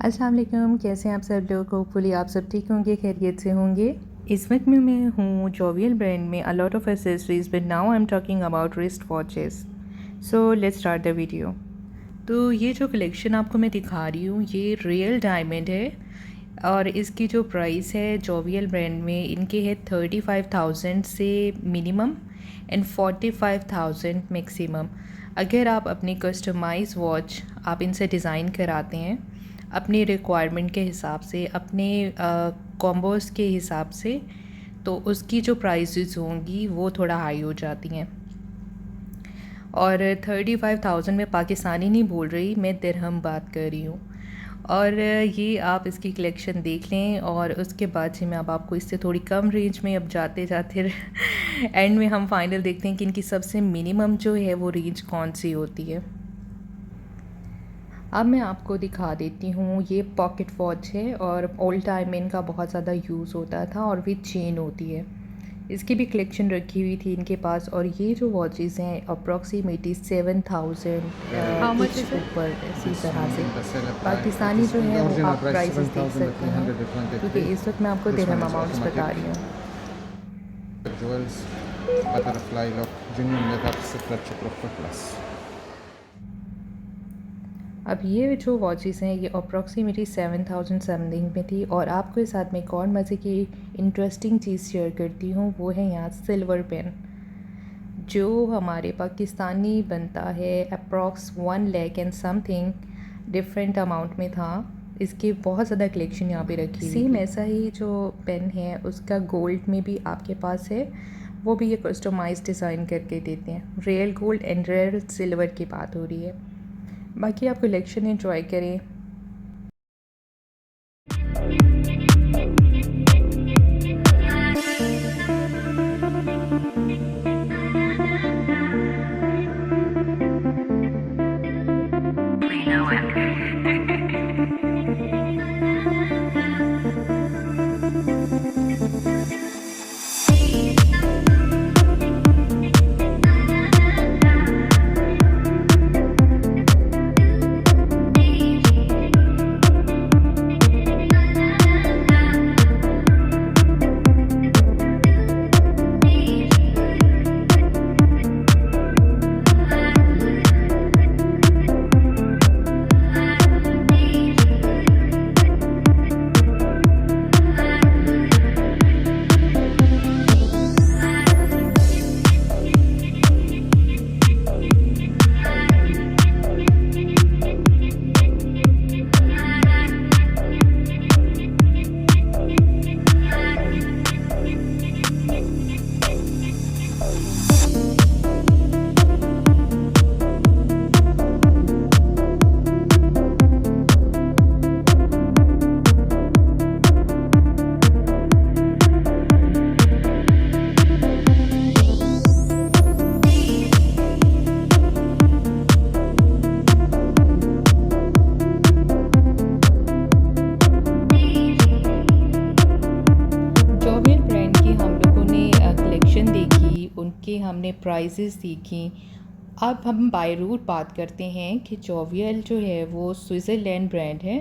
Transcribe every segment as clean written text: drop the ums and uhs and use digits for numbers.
अस्सलाम वालेकुम, कैसे हैं आप सब लोग। होपफुली आप सब ठीक होंगे, खैरियत से होंगे। इस वक्त में मैं हूँ जोवियल ब्रांड में, a lot of accessories, but now I am talking about wrist watches. So let's start the video. तो ये जो कलेक्शन आपको मैं दिखा रही हूँ, ये रियल डायमंड है और इसकी जो प्राइस है जोवियल ब्रांड में, इनके है 35,000 से मिनिमम एंड 45,000 मैक्सिमम। अगर आप अपनी कस्टमाइज वॉच आप इनसे डिज़ाइन कराते हैं अपनी रिक्वायरमेंट के हिसाब से, अपने कॉम्बोस के हिसाब से, तो उसकी जो प्राइसेस होंगी वो थोड़ा हाई हो जाती हैं। और 35,000 में पाकिस्तानी नहीं बोल रही, मैं दिरहम बात कर रही हूँ। और ये आप इसकी कलेक्शन देख लें और उसके बाद से मैं अब आपको इससे थोड़ी कम रेंज में अब जाते जाते एंड में हम फाइनल देखते हैं कि इनकी सबसे मिनिमम जो है वो रेंज कौन सी होती है। अब मैं आपको दिखा देती हूँ। ये पॉकेट वॉच है और ओल्ड टाइम में इनका बहुत ज़्यादा यूज़ होता था और विद चेन होती है। इसकी भी कलेक्शन रखी हुई थी इनके पास। और ये जो वॉचेस हैं अप्रॉक्सीमेटली 7,000 कुछ ऊपर इसी तरह से। पाकिस्तानी जो है वो आप प्राइसेस देख सकते हैं, क्योंकि इस वक्त मैं आपको दिरहम अमाउंट्स बता रही हूँ। Jewels, butterfly lock, genuine leather, secret chocolate plus. अब ये जो वॉचेस हैं ये अप्रॉक्सीमेटली 7,000 समथिंग में थी। और आपके साथ में एक और मज़े की इंटरेस्टिंग चीज़ शेयर करती हूँ, वो है यहाँ सिल्वर पेन, जो हमारे पाकिस्तानी बनता है approx 1 lakh and something different amount में था। इसकी बहुत ज़्यादा कलेक्शन यहाँ पे रखी हुई। सेम ऐसा ही जो पेन है उसका गोल्ड में भी आपके पास है, वो भी ये कस्टमाइज डिज़ाइन करके देते हैं। Real gold and real silver की बात हो रही है। बाकी आप कलेक्शन एंजॉय करें। उनके हमने प्राइजेस देखी। अब हम बाय रूट बात करते हैं कि जोवियल जो है वो स्विट्ज़रलैंड ब्रांड है।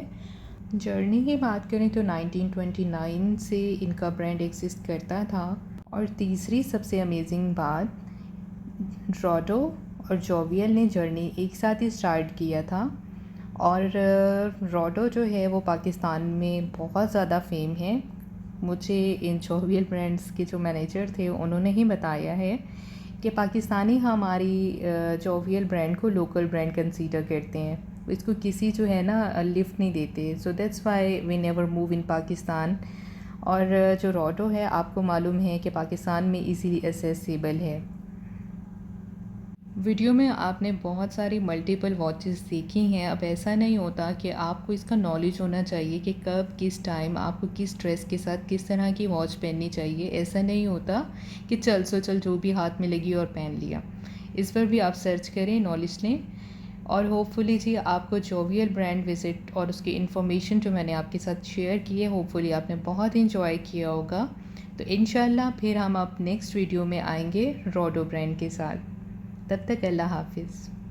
जर्नी की बात करें तो 1929 से इनका ब्रांड एग्जिस्ट करता था। और तीसरी सबसे अमेजिंग बात, रॉडो और जोवियल ने जर्नी एक साथ ही स्टार्ट किया था। और रॉडो जो है वो पाकिस्तान में बहुत ज़्यादा फेम है। मुझे इन जोवियल ब्रांड्स के जो मैनेजर थे उन्होंने ही बताया है कि पाकिस्तानी हमारी जोवियल ब्रांड को लोकल ब्रांड कंसीडर करते हैं, इसको किसी जो है ना लिफ्ट नहीं देते। So that's why we never move in Pakistan. और जो रॉडो है आपको मालूम है कि पाकिस्तान में इजीली एसेसिबल है। वीडियो में आपने बहुत सारी मल्टीपल वॉचेस देखी हैं। अब ऐसा नहीं होता कि आपको इसका नॉलेज होना चाहिए कि कब किस टाइम आपको किस ड्रेस के साथ किस तरह की वॉच पहननी चाहिए। ऐसा नहीं होता कि चल जो भी हाथ में लगी और पहन लिया। इस पर भी आप सर्च करें, नॉलेज लें। और होपफुली जी आपको जोवियल ब्रांड विज़िट और उसकी इन्फॉर्मेशन जो मैंने आपके साथ शेयर की है, होपफुली आपने बहुत इंजॉय किया होगा। तो इंशाल्लाह फिर हम अब नेक्स्ट वीडियो में आएंगे रॉडो ब्रांड के साथ। तब तक अल्लाह हाफिज़।